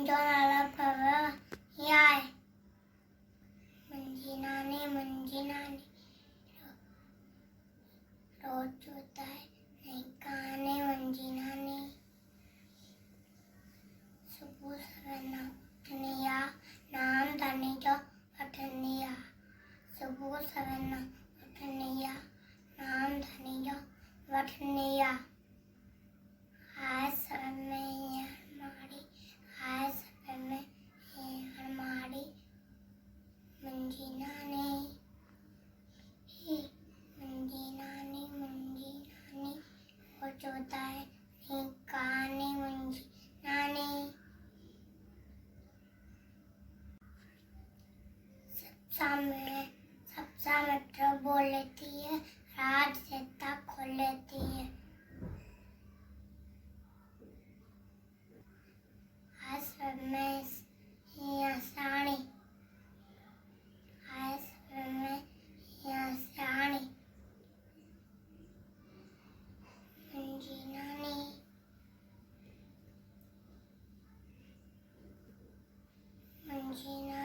मुंहिंजो नालो प्रभा आहे। मुंहिंजी नानी रोज़ ॿुधाए नई कहानी। मुंहिंजी नानी सुबुह सवेल उथंदी आहे, नाम धनी जो वठंदी आहे। सुबुह सवेल उथंदी आहे, नाम धनी जो वठंदी आहे। हाय सब में अलमारी, हाय सब में अलमारी। मुंहिंजी नानी रोज़ ॿुधाए नई कहानी। मुंहिंजी नानी सबसे मीठो बोलती है, राज सीता खोलती है। सब में सियाणी, सब में सियाणी। मुंहिंजी नानी